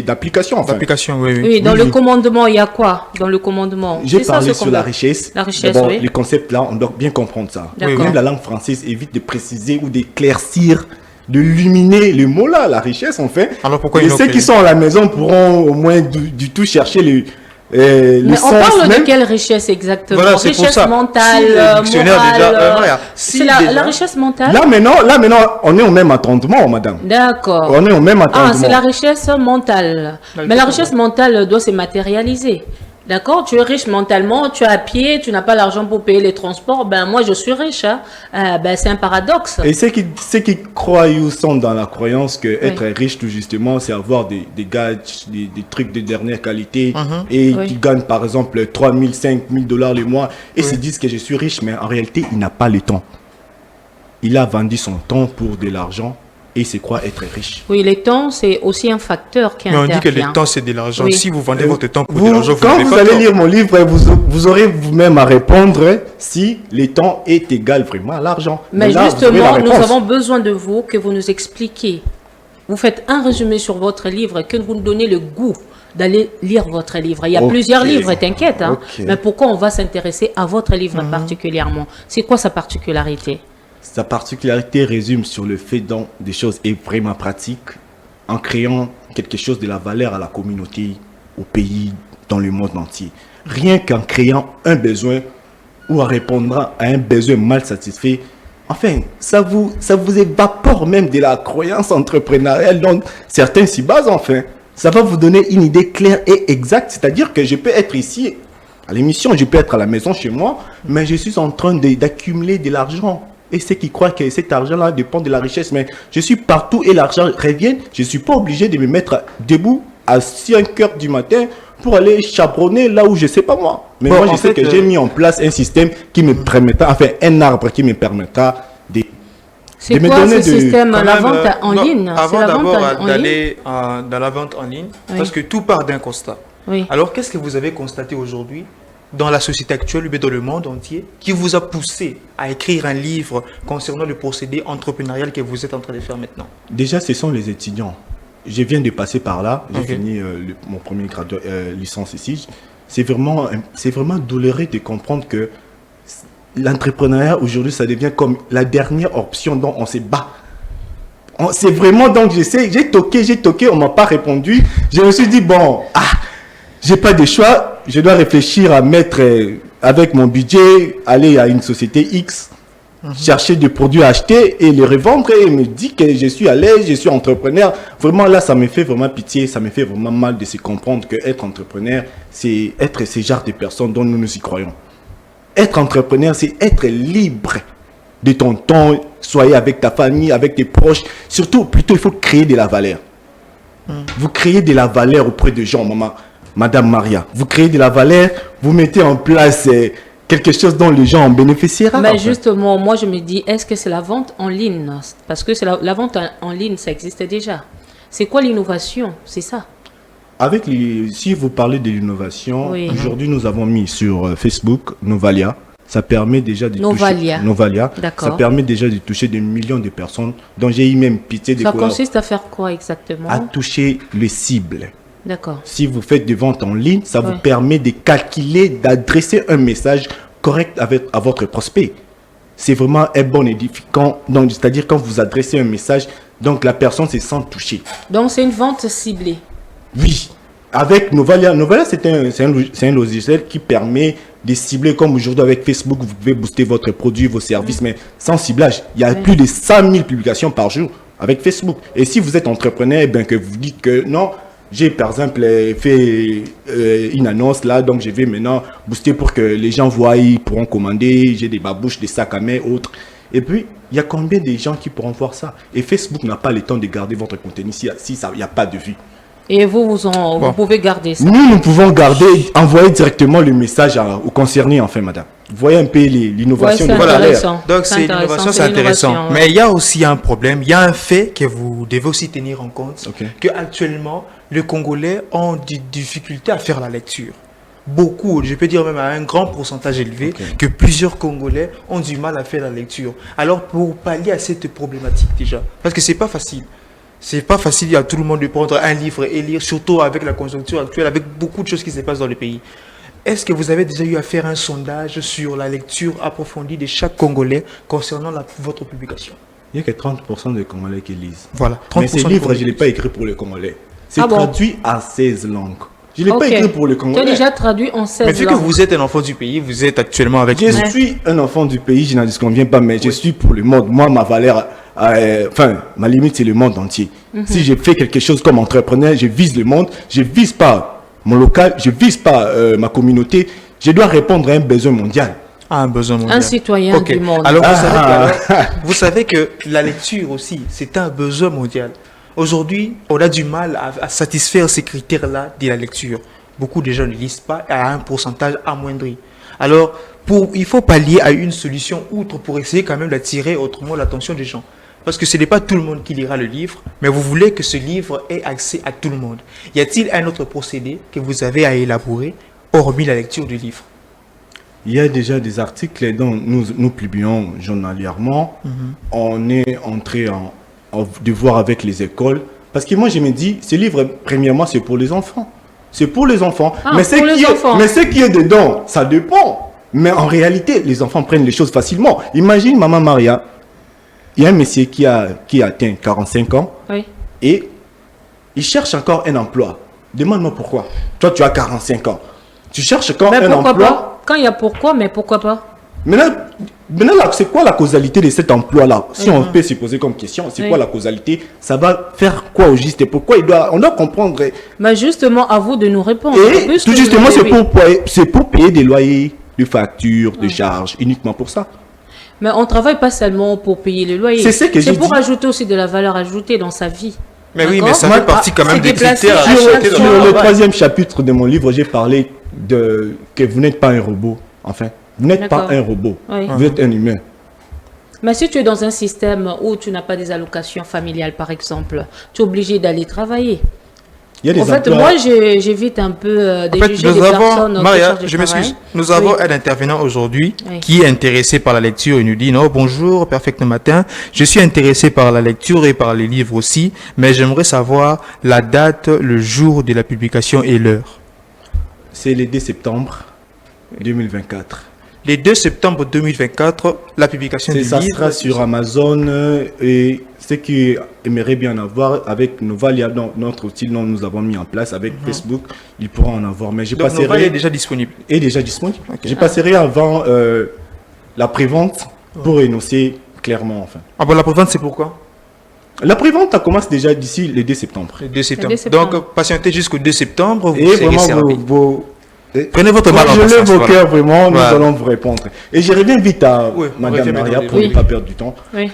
d'application. Enfin. L'application, oui, oui. Oui, dans Oui, le oui. commandement, il y a quoi dans le commandement? J'ai C'est ça, parlé ce sur qu'on la doit- richesse. La richesse, D'abord, oui. les concepts là, on doit bien comprendre ça. D'accord. Même la langue française évite de préciser ou d'éclaircir, de luminer le mot là, la richesse, en fait. Alors pourquoi Et ils l'ont ceux qui créé? sont à la maison pourront au moins du tout chercher le Mais on sens parle même. de quelle richesse exactement? Voilà, c'est pour Richesse ça. mentale, Si le dictionnaire morale. déjà, voilà. Si C'est la déjà- richesse mentale? Là maintenant, on est au même entendement, madame. D'accord. On est au même entendement. Ah, c'est la richesse mentale. Mais la richesse mentale doit se matérialiser. D'accord? Tu es riche mentalement, tu es à pied, tu n'as pas l'argent pour payer les transports. Ben, moi, je suis riche. Hein. Ben, c'est un paradoxe. Et ceux qui croient ou sont dans la croyance que être riche, tout justement, c'est avoir des gadgets, des trucs de dernière qualité, et Oui. qui gagnent par exemple 3 000, 5 000 $ le mois, et se disent que je suis riche, mais en réalité, il n'a pas le temps. Il a vendu son temps pour de l'argent, et il se croit être riche. Oui, le temps, c'est aussi un facteur qui Mais on intervient. dit que le temps, c'est de l'argent. Oui. Si vous vendez votre temps pour de Vous, l'argent, quand n'avez vous pas allez tort. lire mon livre, vous aurez vous-même à répondre si le temps est égal vraiment à l'argent. Mais là, vous aurez la justement, nous réponse. avons besoin de vous, que vous nous expliquiez. Vous faites un résumé sur votre livre, que vous nous donnez le goût d'aller lire votre livre. Il y a Ok. plusieurs livres, t'inquiète. Hein. Ok. Mais pourquoi on va s'intéresser à votre livre particulièrement? C'est quoi sa particularité? Sa particularité résume sur le fait dont des choses est vraiment pratique en créant quelque chose de la valeur à la communauté, au pays, dans le monde entier. Rien qu'en créant un besoin ou en répondant à un besoin mal satisfait. Enfin, ça vous évapore même de la croyance entrepreneuriale dont certains s'y basent, enfin. Ça va vous donner une idée claire et exacte. C'est-à-dire que je peux être ici à l'émission, je peux être à la maison chez moi, mais je suis en train d'accumuler de l'argent. Et ceux qui croient que cet argent-là dépend de la richesse, mais je suis partout et l'argent revient. Je ne suis pas obligé de me mettre debout à 5 heures du matin pour aller chaperonner là où je ne sais pas moi. Mais Bon, moi, je en sais fait, que j'ai mis en place un système qui me permettra, enfin un arbre qui me permettra de... C'est de me quoi ce donner de- système? Quand La même, vente en non, ligne? C'est Avant la vente d'abord en ligne? d'aller dans la vente en ligne, Oui. parce que tout part d'un constat. Oui. Alors, qu'est-ce que vous avez constaté aujourd'hui dans la société actuelle, ou bien dans le monde entier, qui vous a poussé à écrire un livre concernant le procédé entrepreneurial que vous êtes en train de faire maintenant? Déjà, ce sont les étudiants. Je viens de passer par là. J'ai Ok. fini mon premier licence ici. C'est vraiment douloureux de comprendre que l'entrepreneuriat aujourd'hui, ça devient comme la dernière option dont on se bat. C'est vraiment, donc j'ai toqué, on m'a pas répondu. Je me suis dit, bon, j'ai pas de choix, je dois réfléchir à mettre avec mon budget, aller à une société X, chercher des produits à acheter et les revendre et me dire que je suis à l'aise, je suis entrepreneur. Vraiment là, ça me fait vraiment pitié, ça me fait vraiment mal de se comprendre que être entrepreneur, c'est être ce genre de personnes dont nous nous y croyons. Être entrepreneur, c'est être libre de ton temps, soyez avec ta famille, avec tes proches. Surtout, plutôt, il faut créer de la valeur. Vous créez de la valeur auprès des gens, Madame Maria. Vous créez de la valeur, vous mettez en place quelque chose dont les gens en bénéficieront. Mais enfin. justement, moi je me dis, est-ce que c'est la vente en ligne? Parce que c'est la vente en ligne, ça existe déjà. C'est quoi l'innovation? C'est ça. Si vous parlez de l'innovation, Oui. aujourd'hui nous avons mis sur Facebook Novalia. Ça permet déjà de Novalia. toucher Novalia. D'accord. Ça permet déjà de toucher des millions de personnes dont j'ai eu même pitié de Ça pouvoir- consiste à faire quoi exactement? à toucher les cibles. D'accord. Si vous faites des ventes en ligne, ça vous Oui. permet de calculer, d'adresser un message correct à votre prospect. C'est vraiment un bon édifiant. Donc, c'est-à-dire quand vous adressez un message, donc la personne se sent touchée. Donc c'est une vente ciblée. Oui, avec Novalia. Novalia, c'est un logiciel qui permet de cibler, comme aujourd'hui avec Facebook, vous pouvez booster votre produit, vos services, mais sans ciblage. Il y a Oui. plus de 100 000 publications par jour avec Facebook. Et si vous êtes entrepreneur, eh bien, que vous dites que non, j'ai par exemple fait une annonce là, donc je vais maintenant booster pour que les gens voient, ils pourront commander, j'ai des babouches, des sacs à main, autres. Et puis, il y a combien de gens qui pourront voir ça? Et Facebook n'a pas le temps de garder votre contenu si il n'y a pas de vue. Et vous pouvez garder ça. Nous pouvons garder, envoyer directement le message aux concernés, enfin, madame. Vous voyez un peu l'innovation Ouais, de c'est Valère. intéressant. Donc C'est c'est intéressant, l'innovation, c'est c'est intéressant. l'innovation, ouais. Mais il y a aussi un problème, il y a un fait que vous devez aussi tenir en compte, Ok. que actuellement les Congolais ont des difficultés à faire la lecture. beaucoup, je peux dire même à un grand pourcentage élevé, Ok. que plusieurs Congolais ont du mal à faire la lecture. Alors pour pallier à cette problématique déjà, parce que c'est pas facile. C'est pas facile à tout le monde de prendre un livre et lire, surtout avec la conjoncture actuelle, avec beaucoup de choses qui se passent dans le pays. Est-ce que vous avez déjà eu à faire un sondage sur la lecture approfondie de chaque Congolais concernant votre publication? Il n'y a que 30% de Congolais qui lisent. Voilà, Mais ces de livres, je ne Congolais. l'ai pas écrit pour les Congolais. C'est Ah bon? traduit à 16 langues. Je ne l'ai Ok. pas écrit pour les Tu as Congolais. déjà traduit en 16 Mais vu que langues. vous êtes un enfant du pays, vous êtes actuellement avec Je nous. suis un enfant du pays, je n'en disconviens pas, mais je suis pour le monde. Moi, ma valeur, ma limite, c'est le monde entier. Si je fais quelque chose comme entrepreneur, je vise le monde, je vise pas mon local, je vise pas ma communauté, je dois répondre à un besoin mondial. Ah, un besoin mondial. Un citoyen Ok. du monde. Alors, Ah. vous savez que la lecture aussi, c'est un besoin mondial. Aujourd'hui, on a du mal à satisfaire ces critères-là de la lecture. Beaucoup de gens ne lisent pas à un pourcentage amoindri. Alors, il faut pallier à une solution outre pour essayer quand même d'attirer autrement l'attention des gens. Parce que ce n'est pas tout le monde qui lira le livre, mais vous voulez que ce livre ait accès à tout le monde. Y a-t-il un autre procédé que vous avez à élaborer, hormis la lecture du livre? Il y a déjà des articles dont nous publions journalièrement. On est entré en devoir avec les écoles. Parce que moi, je me dis, ce livre, premièrement, c'est pour les enfants. C'est pour les enfants. Ah, mais, pour les enfants. mais ce qui est dedans, ça dépend. Mais en réalité, les enfants prennent les choses facilement. Imagine Maman Maria. Il y a un monsieur qui a atteint 45 ans Oui. et il cherche encore un emploi. Demande-moi pourquoi. Toi, tu as 45 ans. Tu cherches encore Mais un pourquoi emploi. pas? Quand il y a pourquoi, mais pourquoi pas? Maintenant là, c'est quoi la causalité de cet emploi-là? Si on peut se poser comme question, c'est Oui. quoi la causalité? Ça va faire quoi au juste? Et pourquoi on doit comprendre. Mais justement, à vous de nous répondre. Et Puisque tout vous justement, avez- c'est pour payer des loyers, des factures, des charges, uniquement pour ça. Mais on travaille pas seulement pour payer le loyer. C'est ce que j'ai pour dit. ajouter aussi de la valeur ajoutée dans sa vie. Mais oui, D'accord? mais ça fait partie quand même c'est des déplacé critères à à ajouter chaque dans fois. Sur le Ouais. troisième chapitre de mon livre, j'ai parlé que vous n'êtes pas un robot. Enfin, vous n'êtes pas D'accord. un robot. Oui. Vous êtes un humain. Mais si tu es dans un système où tu n'as pas des allocations familiales, par exemple, tu es obligé d'aller travailler. Il y a des En fait, emplois- moi, j'évite un peu de En fait, juger nous les avons, personnes qui Maria, cherchent du je m'excuse, travail. nous avons Oui. un intervenant aujourd'hui Oui. qui est intéressé par la lecture. Il nous dit, non, bonjour, Perfect Matin. Je suis intéressé par la lecture et par les livres aussi, mais j'aimerais savoir la date, le jour de la publication et l'heure. C'est le 2 septembre 2024. Le 2 septembre 2024, la publication du Ça livre. sera sur Amazon et ceux qui aimeraient bien en avoir avec Nova, il y a notre outil dont nous avons mis en place avec Facebook, ils pourront en avoir. Mais je Donc, Nova passerai est déjà disponible. est déjà disponible. Je passerai avant la prévente pour énoncer clairement enfin. Ah bon, la prévente, c'est pourquoi? La prévente elle commence déjà d'ici le 2 septembre. Le 2 septembre. 2 septembre. Donc, patientez jusqu'au 2 septembre, vous Et serez vraiment servi. Prenez votre mal en je lève patience, vos voilà. cœurs, vraiment, Voilà. nous allons vous répondre. Et je reviens vite à Oui, on Madame revient Maria maintenant. pour Oui. ne pas perdre du temps. Oui.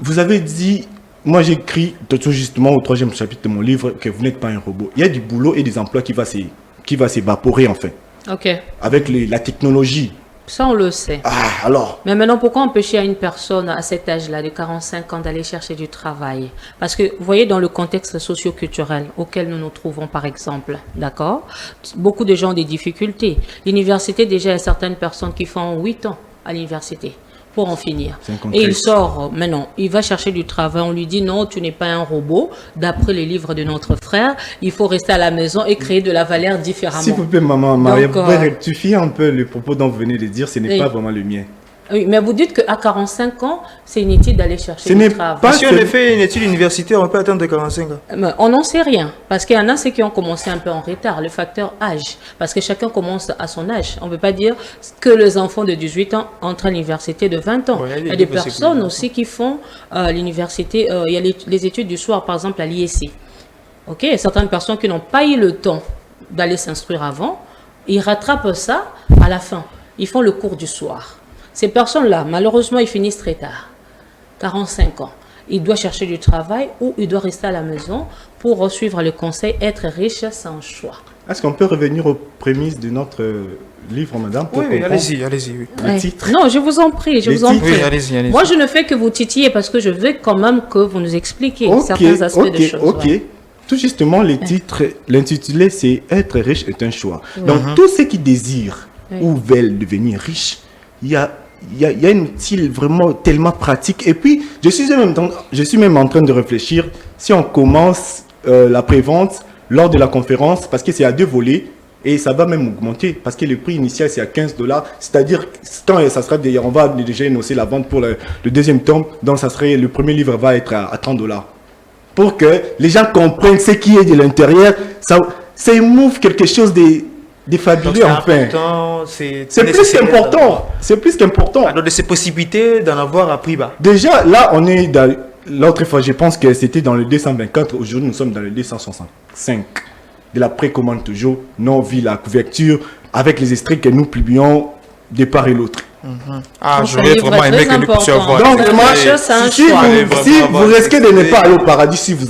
Vous avez dit, moi j'écris tout justement au 3e chapitre de mon livre que vous n'êtes pas un robot. Il y a du boulot et des emplois qui va s'évaporer enfin. Ok. Avec la technologie. Ça, on le sait. Ah, alors. Mais maintenant, pourquoi empêcher à une personne à cet âge-là, de 45 ans, d'aller chercher du travail? Parce que, vous voyez, dans le contexte socio-culturel auquel nous nous trouvons, par exemple, d'accord, beaucoup de gens ont des difficultés. L'université, déjà, il y a certaines personnes qui font 8 ans à l'université pour en finir. C'est un Et contexte. il sort maintenant, il va chercher du travail, on lui dit non, tu n'es pas un robot, d'après les livres de notre frère, il faut rester à la maison et créer de la valeur différemment. S'il vous plaît, maman Maria, Donc, vous pouvez rectifier un peu le propos dont vous venez de dire, ce n'est Oui. pas vraiment le mien. Oui, mais vous dites qu'à 45 ans, c'est inutile d'aller chercher Ce n'est du travail. pas- Si on a fait une étude universitaire, on peut attendre 45 ans. Mais on n'en sait rien, parce qu'il y en a ceux qui ont commencé un peu en retard, le facteur âge, parce que chacun commence à son âge. On ne peut pas dire que les enfants de 18 ans entrent à l'université de 20 ans. Ouais, il y a des personnes aussi qui font l'université, il y a les études du soir, par exemple à l'IEC. Ok, il y a certaines personnes qui n'ont pas eu le temps d'aller s'instruire avant, ils rattrapent ça à la fin. Ils font le cours du soir. Ces personnes-là, malheureusement, ils finissent très tard, 45 ans. Il doit chercher du travail ou il doit rester à la maison pour suivre le conseil, être riche sans choix. Est-ce qu'on peut revenir aux prémices de notre livre, madame, pour Oui, oui, comprendre allez-y, oui. le Ouais. titre? Non, je vous en prie, je Les vous en titres. prie. Oui, allez-y. Moi, je ne fais que vous titiller parce que je veux quand même que vous nous expliquiez certains aspects de choses. ok. ouais. Tout justement, l'intitulé, c'est Être riche est un choix. Donc, tous ceux qui désirent ou veulent devenir riches, il y a une style vraiment tellement pratique. Et puis, je suis même en train de réfléchir, si on commence la prévente lors de la conférence, parce que c'est à 2 volets, et ça va même augmenter, parce que le prix initial, c'est à $15. C'est-à-dire, quand ça sera on va déjà énoncer la vente pour le deuxième tome, donc le premier livre va être à $30. Pour que les gens comprennent ce qui est de l'intérieur, ça émouve quelque chose de fabuleux, enfin. C'est plus qu'important. C'est plus qu'important. Alors, de ces possibilités d'en avoir à prix bas. Déjà, là, on est dans... L'autre fois, je pense que c'était dans le 224. Aujourd'hui, nous sommes dans le 265. De la précommande toujours. Non, vu la couverture, avec les extraits que nous publions de part et l'autre. Ah, Donc, j'aurais vraiment aimé que nous puissions voir. Donc, C'est vraiment, un choix. si vous risquez de ne pas aller au paradis si vous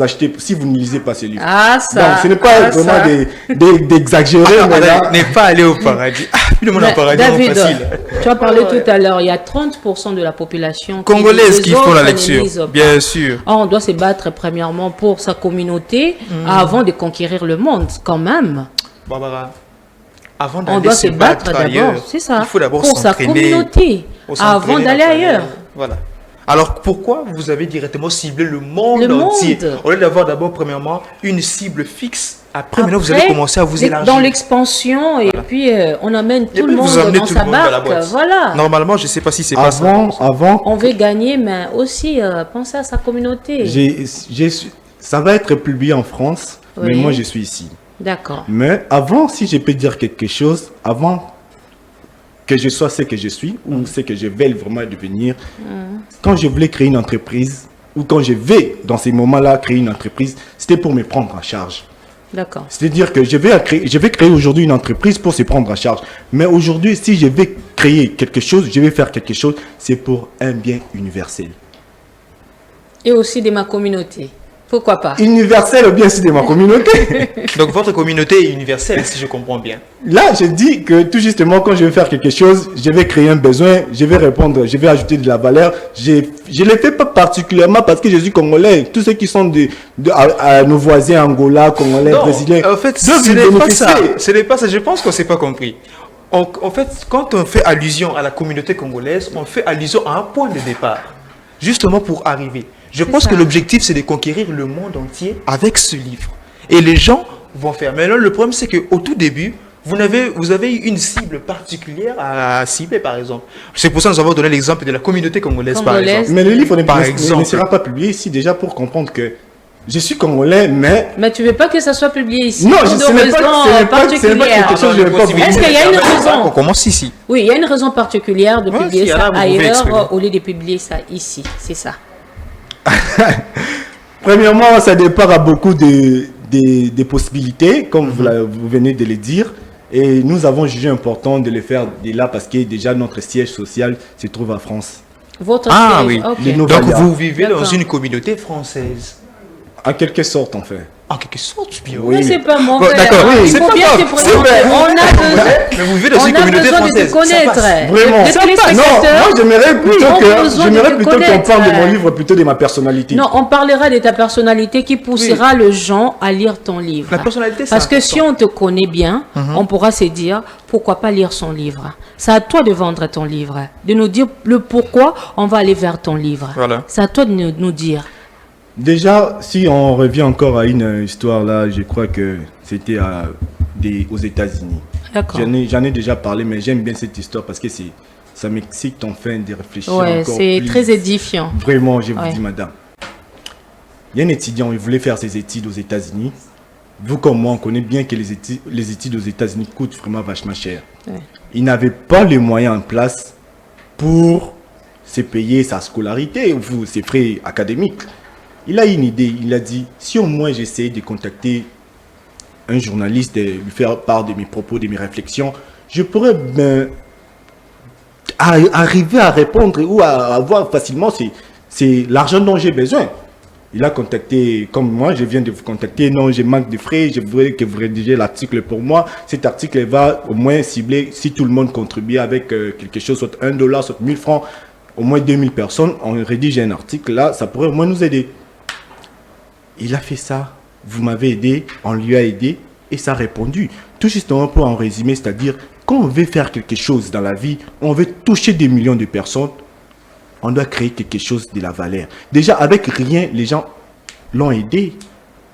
ne lisez pas ce livre. Ah, ça. Donc, ce n'est pas vraiment d'exagérer, mais là... N'est pas aller au paradis. Ah, le monde au paradis, David, c'est facile. tu as parlé tout à l'heure, il y a 30% de la population Congolaise qui font la ne lecture, lisent pas. bien sûr. Or, on doit se battre premièrement pour sa communauté avant de conquérir le monde, quand même. Barbara, avant On d'aller doit se se battre ailleurs, d'abord, c'est ça. il faut d'abord pour sa s'entraîner, communauté, pour avant s'entraîner d'aller à travers- ailleurs. Voilà. Alors pourquoi vous avez directement ciblé le monde Le entier monde. au lieu d'avoir d'abord premièrement une cible fixe, après maintenant vous allez Après, commencer à vous élargir. dans l'expansion, et puis on amène tout le puis, monde vous emmenez dans tout sa le monde dans la barque. boîte. Voilà. Normalement, je ne sais pas si c'est pas ça. Avant, On veut gagner, mais aussi penser à sa communauté. ça va être publié en France, mais Oui. moi je suis ici. D'accord. Mais avant, si je peux dire quelque chose, avant que je sois ce que je suis, ou ce que je vais vraiment devenir, quand je voulais créer une entreprise, ou quand je vais dans ces moments-là créer une entreprise, c'était pour me prendre en charge. D'accord. C'est-à-dire que je vais créer aujourd'hui une entreprise pour se prendre en charge. Mais aujourd'hui, si je vais créer quelque chose, je vais faire quelque chose, c'est pour un bien universel. Et aussi de ma communauté. Pourquoi pas? Universel ou bien c'est de ma communauté. Donc votre communauté est universelle, si je comprends bien. Là, je dis que tout justement, quand je vais faire quelque chose, je vais créer un besoin, je vais répondre, je vais ajouter de la valeur. Je ne le fais pas particulièrement parce que je suis congolais. Tous ceux qui sont à nos voisins angolais, congolais, Non, brésiliens, en fait, doivent ce y n'est pas bénéficier. ça. Ce n'est pas ça. Je pense qu'on ne s'est pas compris. En fait, quand on fait allusion à la communauté congolaise, on fait allusion à un point de départ, justement pour arriver. Je pense ça. que l'objectif, c'est de conquérir le monde entier avec ce livre. Et les gens vont faire. Mais là, le problème, c'est qu'au tout début, vous avez eu une cible particulière à cibler, par exemple. C'est pour ça que nous avons donné l'exemple de la communauté congolaise, par Congolaise. exemple. Mais le livre Par ne exemple. sera pas publié ici déjà pour comprendre que je suis congolais, mais... Mais tu veux pas que ça soit publié ici? Non, pour ce de n'est pas raisons quelque particulières. chose que je ne vais pas publier. Est-ce qu'il y a une raison? On commence ici. Oui, il y a une raison particulière de Ouais, publier s'il y en a, ça vous pouvez exprimer. ailleurs au lieu de publier ça ici. C'est ça. Premièrement, ça dépend à beaucoup des possibilités, comme vous venez de le dire. Et nous avons jugé important de le faire de là parce que déjà notre siège social se trouve en France. Votre Ah siège, oui. ok. Les Donc Valia. vous vivez dans D'accord. une communauté française. En quelque sorte, en fait. En quelque sorte, bien. Oui. Mais c'est pas mon Bon, frère. d'accord, oui, Il c'est faut pas bien grave, te c'est présenter. vrai. On a besoin, Mais vous vivez dans une on a communauté besoin de française. te connaître. Vraiment. Les Non, téléspectateurs, moi j'aimerais plutôt ont que besoin j'aimerais de plutôt te qu'on parle de mon connaître. livre, plutôt de ma personnalité. Non, on parlera de ta personnalité qui poussera les gens à lire ton livre. La personnalité, c'est Parce que si important. on te connaît bien, on pourra se dire pourquoi pas lire son livre. C'est à toi de vendre ton livre, de nous dire le pourquoi on va aller vers ton livre. Voilà. C'est à toi de nous dire. Déjà, si on revient encore à une histoire là, je crois que c'était aux États-Unis. D'accord. J'en ai déjà parlé, mais j'aime bien cette histoire parce que ça m'excite enfin de réfléchir Ouais, encore c'est plus. très édifiant. Vraiment, je vous Ouais. dis, madame. Il y a un étudiant, il voulait faire ses études aux États-Unis. Vous comme moi, on connaît bien que les études aux États-Unis coûtent vraiment vachement cher. Ouais. Il n'avait pas les moyens en place pour se payer sa scolarité ou ses frais académiques. Il a une idée, il a dit, si au moins j'essaie de contacter un journaliste, de lui faire part de mes propos, de mes réflexions, je pourrais arriver à répondre ou à avoir facilement c'est l'argent dont j'ai besoin. Il a contacté, comme moi, je viens de vous contacter, non, je manque de frais, je voudrais que vous rédigez l'article pour moi. Cet article va au moins cibler, si tout le monde contribue avec quelque chose, soit $1, soit 1000 francs, au moins 2000 personnes, on rédige un article, là, ça pourrait au moins nous aider. Il a fait ça vous m'avez aidé, on lui a aidé et ça a répondu. Tout justement pour en résumer, c'est-à-dire quand on veut faire quelque chose dans la vie, on veut toucher des millions de personnes, on doit créer quelque chose de la valeur. Déjà, avec rien, les gens l'ont aidé.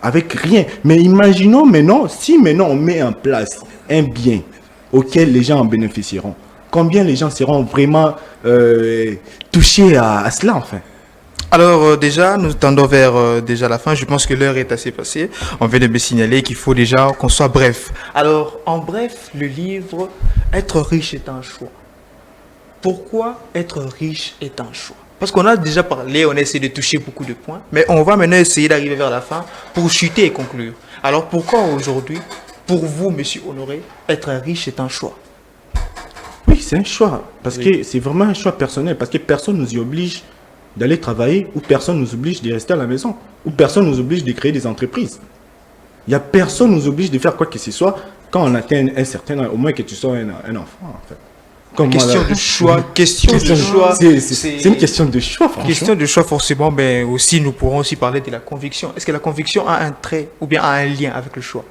Avec rien. Mais imaginons maintenant, si maintenant on met en place un bien auquel les gens en bénéficieront, combien les gens seront vraiment touchés à cela, enfin? Alors déjà, nous tendons vers déjà la fin. Je pense que l'heure est assez passée. On vient de me signaler qu'il faut déjà qu'on soit bref. Alors, en bref, le livre « Être riche est un choix ». Pourquoi être riche est un choix? Parce qu'on a déjà parlé, on a essayé de toucher beaucoup de points, mais on va maintenant essayer d'arriver vers la fin pour chuter et conclure. Alors pourquoi aujourd'hui, pour vous, Monsieur Honoré, être riche est un choix? Oui, c'est un choix. Parce que c'est vraiment un choix personnel. Parce que personne ne nous y oblige d'aller travailler, ou personne ne nous oblige de rester à la maison, ou personne ne nous oblige de créer des entreprises. Il n'y a personne qui nous oblige de faire quoi que ce soit quand on atteint un certain âge, au moins que tu sois un enfant, en fait. Question de choix, question de choix. C'est une question de choix, franchement. Question de choix, forcément, mais aussi nous pourrons aussi parler de la conviction. Est-ce que la conviction a un trait ou bien a un lien avec le choix?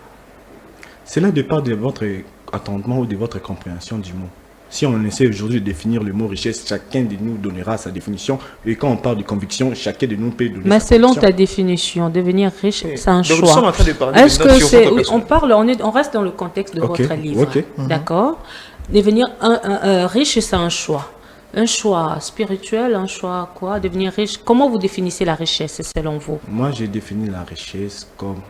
C'est là dépend de votre attendement ou de votre compréhension du mot. Si on essaie aujourd'hui de définir le mot richesse, chacun de nous donnera sa définition. Et quand on parle de conviction, chacun de nous peut donner Mais sa selon conviction. ta définition, devenir riche, c'est un Donc nous sommes choix. en train de parler Est-ce de que notes sur c'est, votre oui, on personnalité. on reste dans le contexte de Ok, votre livre, ok. d'accord? Devenir riche, c'est un choix. Un choix spirituel, un choix quoi? Devenir riche. Comment vous définissez la richesse selon vous? Moi, j'ai défini la richesse comme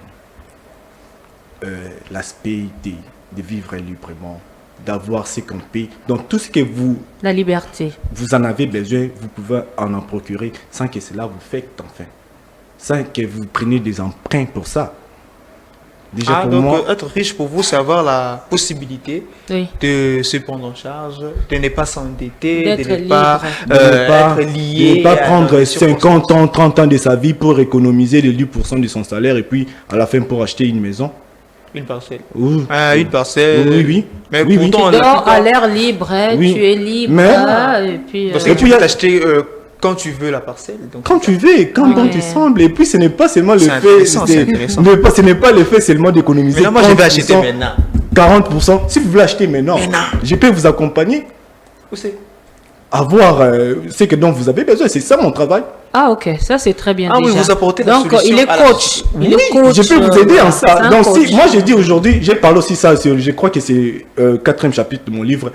l'aspect de vivre librement, d'avoir ce qu'on paye. Donc tout ce que La liberté. vous en avez besoin, vous pouvez en procurer sans que cela vous faites enfin. Sans que vous preniez des emprunts pour ça. Déjà pour Donc moi, être riche pour vous, c'est avoir la possibilité Oui. de se prendre en charge, de ne pas s'endetter, D'être de ne pas, libre. de ne pas, être lié. de ne pas à prendre la 50 ans, 30 ans de sa vie pour économiser les 10% de son salaire et puis à la fin pour acheter une maison. Une parcelle. Ouh. Une parcelle. Oui, oui. Mais Oui, oui. pourtant, Tu la dors plupart- à l'air libre, hein, Oui. tu es libre. Mais- Et puis, Parce Et que puis, tu il y peux a- t'acheter quand tu veux la parcelle. Donc Quand tu veux, quand bon Ouais. te semble. Et puis ce n'est pas seulement le C'est fait, intéressant, c'est intéressant. ce n'est pas le fait seulement d'économiser. Mais là, moi, je vais 30%, acheter maintenant. 40%. Si vous voulez acheter maintenant, je peux vous accompagner Où c'est? à voir ce que dont vous avez besoin. C'est ça mon travail. Ah ok, ça c'est très bien Ah oui, déjà. vous apportez la Donc solution il est à la coach. Il est Oui, coach. je peux vous aider en c'est ça. un Donc, coach. si, moi, j'ai dit aujourd'hui, j'ai parlé aussi ça, je crois que c'est quatrième chapitre de mon livre,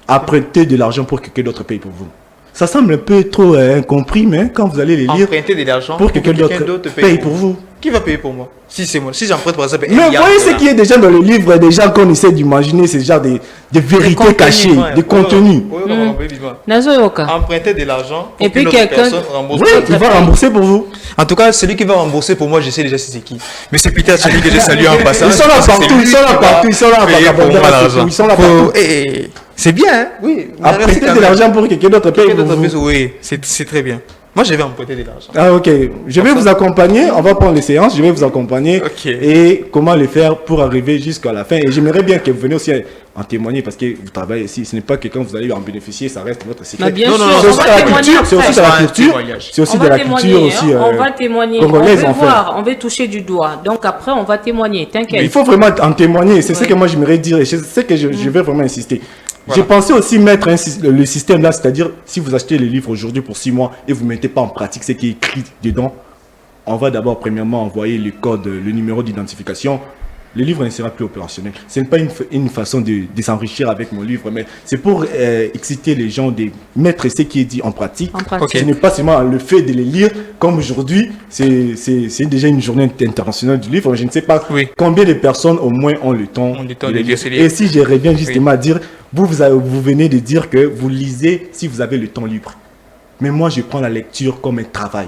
Apprêter de l'argent pour que quelqu'un d'autre paye pour vous. Ça semble un peu trop incompris, mais quand vous allez les lire, Emprunter de l'argent pour que quelqu'un d'autre paye pour vous. Qui va payer pour moi? Si c'est moi. Si j'emprunte par exemple. un Mais milliard voyez de ce dollars. qui est déjà dans le livre, des gens qu'on essaie d'imaginer, c'est genre des vérités contenus, cachées, Ouais, des contenus. ouais, ouais, ouais, vivement. Nazo Yoka. Emprunter de l'argent pour Et puis qu'une autre quelqu'un- personne rembourse. Oui, il va rembourser pour vous. En tout cas, celui qui va rembourser pour moi, je sais déjà c'est qui. Mais c'est Peter celui que j'ai salué en passant. Ils sont là Je pense que c'est partout, lui ils sont là qui va partout, ils sont là payer partout, pour moi l'argent. ils sont là Faut- partout. C'est bien, hein? Oui. Apprêter de l'argent pour que quelqu'un d'autre paye Quelqu'un pour d'autre vous. paye, oui, c'est très bien. Moi, je vais emprunter de l'argent. Ah ok, je vais vous accompagner, on va prendre les séances, je vais vous accompagner Ok. et comment le faire pour arriver jusqu'à la fin. Et j'aimerais bien que vous veniez aussi en témoigner parce que vous travaillez ici, ce n'est pas que quand vous allez en bénéficier, ça reste votre secret. Bah, bien Non, sûr, non, non, C'est on aussi va de la témoigner culture, c'est après. aussi de la C'est un culture, témoignage. c'est aussi On de va la témoigner, culture hein, aussi on va témoigner. On congolaise veut en fait. voir, on veut toucher du doigt. Donc après, on va témoigner, Mais t'inquiète. il faut vraiment en témoigner, c'est ce Ouais. que moi j'aimerais dire et c'est ce que je vais vraiment insister. J'ai pensé aussi mettre le système là, c'est-à-dire si vous achetez les livres aujourd'hui pour 6 mois et vous ne mettez pas en pratique ce qui est écrit dedans, on va d'abord premièrement envoyer le code, le numéro d'identification. Le livre ne sera plus opérationnel. Ce n'est pas une façon de s'enrichir avec mon livre, mais c'est pour exciter les gens de mettre ce qui est dit en pratique. En pratique. Ok. Ce n'est pas seulement le fait de les lire, comme aujourd'hui, c'est déjà une journée internationale du livre. Je ne sais pas Oui. combien de personnes au moins ont le temps, Ont le temps de lire ces livres. Et si je reviens justement à dire, vous venez de dire que vous lisez si vous avez le temps libre. Mais moi, je prends la lecture comme un travail.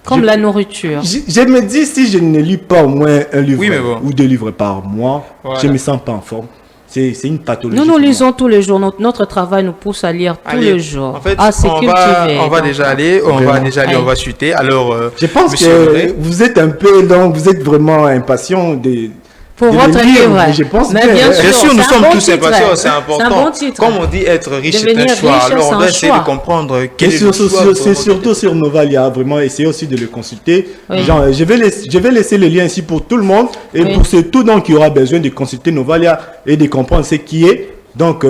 Comme Je- la nourriture. Je me dis, si je ne lis pas au moins un livre Oui, mais bon. ou 2 livres par mois, Voilà. je ne me sens pas en forme. C'est une pathologie. Nous pour moi. lisons tous les jours. Notre travail nous pousse à lire tous Allez, les jours. En fait, C'est on cultivé. va donc. déjà aller, on Vraiment. va chuter. Alors, Je pense Monsieur que André, vous êtes un peu, donc vous êtes vraiment impatient de Pour de votre le lire, livre. mais je pense Mais bien, bien hein. sûr. Bien sûr, nous c'est un sommes bon tous titre. impatients, c'est C'est un important. bon titre. Comme on dit, être riche, c'est Devenir un choix. riche, Alors, c'est on un doit essayer choix. de comprendre Et quel est le choix. c'est vraiment surtout sur Novalia, vraiment essayer aussi de le consulter. Oui. Genre, je vais laisser le lien ici pour tout le monde et Oui. pour ceux tout donc qui aura besoin de consulter Novalia et de comprendre ce qui est. Donc,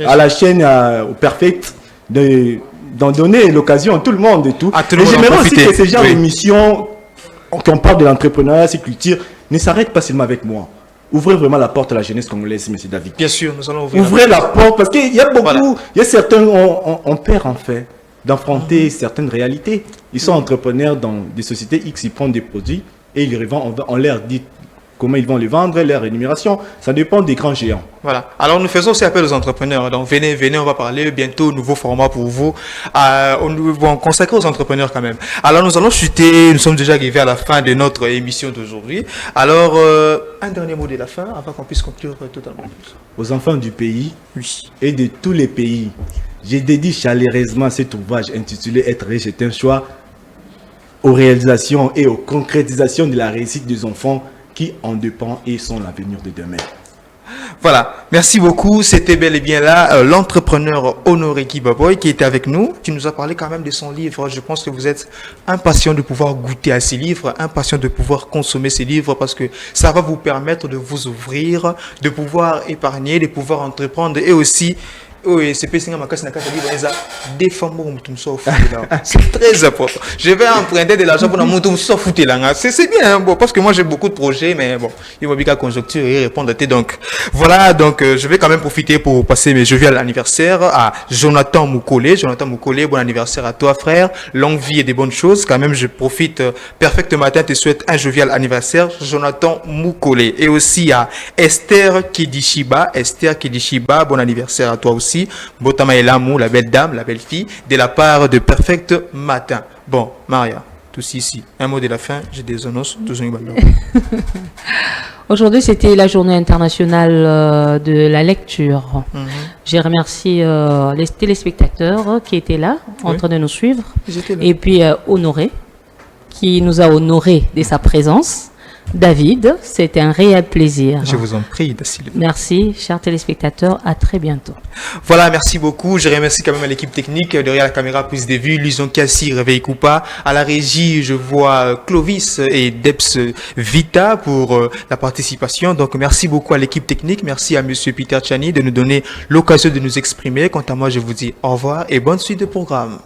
à la chaîne, au Perfect, d'en donner l'occasion à tout le monde et tout. À tout le Et monde en j'aimerais aussi profiter. que ces genre Oui. d'émissions, qu'on parle de l'entrepreneuriat, c'est culture, ne s'arrête pas seulement avec moi. Ouvrez vraiment la porte à la jeunesse congolaise, M. David. Bien sûr, nous allons ouvrir. Ouvrez la porte parce qu'il y a beaucoup, Voilà. il y a certains, on perd en fait d'affronter certaines réalités. Ils sont entrepreneurs dans des sociétés X, ils prennent des produits et ils les revendent, on leur dit comment ils vont les vendre, leur rémunération, ça dépend des grands géants. Voilà. Alors, nous faisons aussi appel aux entrepreneurs. Donc, venez, on va parler bientôt, nouveau format pour vous. On va consacrer aux entrepreneurs quand même. Alors, nous allons chuter. Nous sommes déjà arrivés à la fin de notre émission d'aujourd'hui. Alors, un dernier mot de la fin avant qu'on puisse conclure totalement. Aux enfants du pays Oui. et de tous les pays, j'ai dédié chaleureusement cet ouvrage intitulé Être riche est un choix aux réalisations et aux concrétisations de la réussite des enfants qui en dépendent et sont l'avenir de demain. Voilà, merci beaucoup. C'était bel et bien là l'entrepreneur Honoré Kibaboy qui était avec nous, qui nous a parlé quand même de son livre. Je pense que vous êtes impatient de pouvoir goûter à ces livres, impatient de pouvoir consommer ces livres parce que ça va vous permettre de vous ouvrir, de pouvoir épargner, de pouvoir entreprendre et aussi c'est très important. Je vais emprunter de l'argent pour nous foutre là. C'est bien, hein, bon, parce que moi j'ai beaucoup de projets, mais bon, il m'a dit qu'à conjoncture et répondre à tes. Donc voilà, donc je vais quand même profiter pour passer mes jovial anniversaires à Jonathan Moukole. Jonathan Moukole, bon anniversaire à toi, frère. Longue vie et des bonnes choses. Quand même, je profite. Perfect Matin te souhaite un jovial anniversaire, Jonathan Moukole. Et aussi à Esther Kidishiba. Esther Kidishiba, bon anniversaire à toi aussi. Botama Elamou, la belle dame, la belle fille, de la part de Perfect Matin. Bon, Maria, tous ici. Un mot de la fin, j'ai des annonces. Aujourd'hui, c'était la journée internationale de la lecture. J'ai remercié les téléspectateurs qui étaient là, en train de nous suivre. Et puis Honoré, qui nous a honorés de sa présence. David, c'était un réel plaisir. Je vous en prie, Dacilia. Merci, chers téléspectateurs. À très bientôt. Voilà, merci beaucoup. Je remercie quand même à l'équipe technique. Derrière la caméra, prise de vue, Lison Cassi, Réveil Coupa. À la régie, je vois Clovis et Deps Vita pour la participation. Donc, merci beaucoup à l'équipe technique. Merci à Monsieur Peter Chani de nous donner l'occasion de nous exprimer. Quant à moi, je vous dis au revoir et bonne suite de programme.